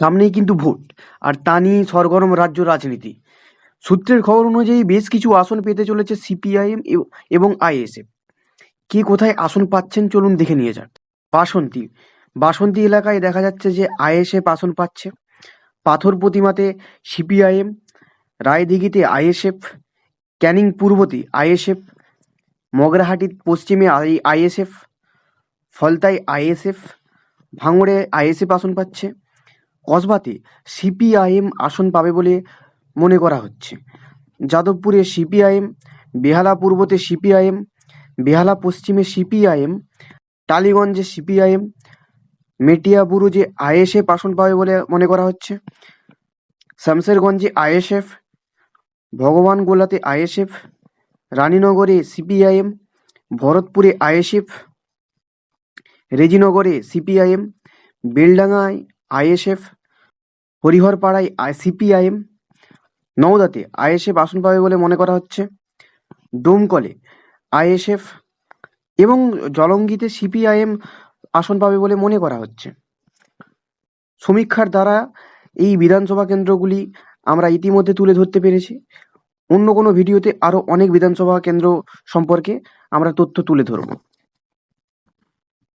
সামনেই কিন্তু ভোট, আর তা নিয়েই সরগরম রাজ্য রাজনীতি। সূত্রের খবর অনুযায়ী বেশ কিছু আসন পেতে চলেছে সিপিআইএম এবং আইএসএফ। কে কোথায় আসন পাচ্ছেন চলুন দেখে নিয়ে যাক। বাসন্তী বাসন্তী এলাকায় দেখা যাচ্ছে যে আইএসএফ আসন পাচ্ছে। পাথর প্রতিমাতে সিপিআইএম, রায়দিঘিতে আইএসএফ, ক্যানিং পূর্বতে আইএসএফ, মগরাহাটি পশ্চিমে আইএসএফ, ফলতায় আইএসএফ, ভাঙড়ে আইএসএফ আসন পাচ্ছে। কসবাতে সিপিআইএম আসন পাবে বলে মনে করা হচ্ছে। যাদবপুরে সিপিআইএম, বেহালা পূর্বতে সিপিআইএম, বেহালা পশ্চিমে সিপিআইএম, টালিগঞ্জে সিপিআইএম, মেটিয়াবুরুজে আইএসএফ আসন পাবে বলে মনে করা হচ্ছে। শামশেরগঞ্জে আইএসএফ, ভগবানগোলাতে আইএসএফ, রানীনগরে সিপিআইএম, ভরতপুরে আইএসএফ, রেজিনগরে সিপিআইএম, বেলডাঙ্গায় আইএসএফ, হরিহরপাড়ায় সিপিআইএম, নওদাতে আইএসএফ আসন পাবে বলে মনে করা হচ্ছে। ডোমকলে আইএসএফ এবং জলঙ্গিতে সিপিআইএম আসন পাবে বলে মনে করা হচ্ছে। সমীক্ষার দ্বারা এই বিধানসভা কেন্দ্রগুলি আমরা ইতিমধ্যে তুলে ধরতে পেরেছি। অন্য কোনো ভিডিওতে আরো অনেক বিধানসভা কেন্দ্র সম্পর্কে আমরা তথ্য তুলে ধরব।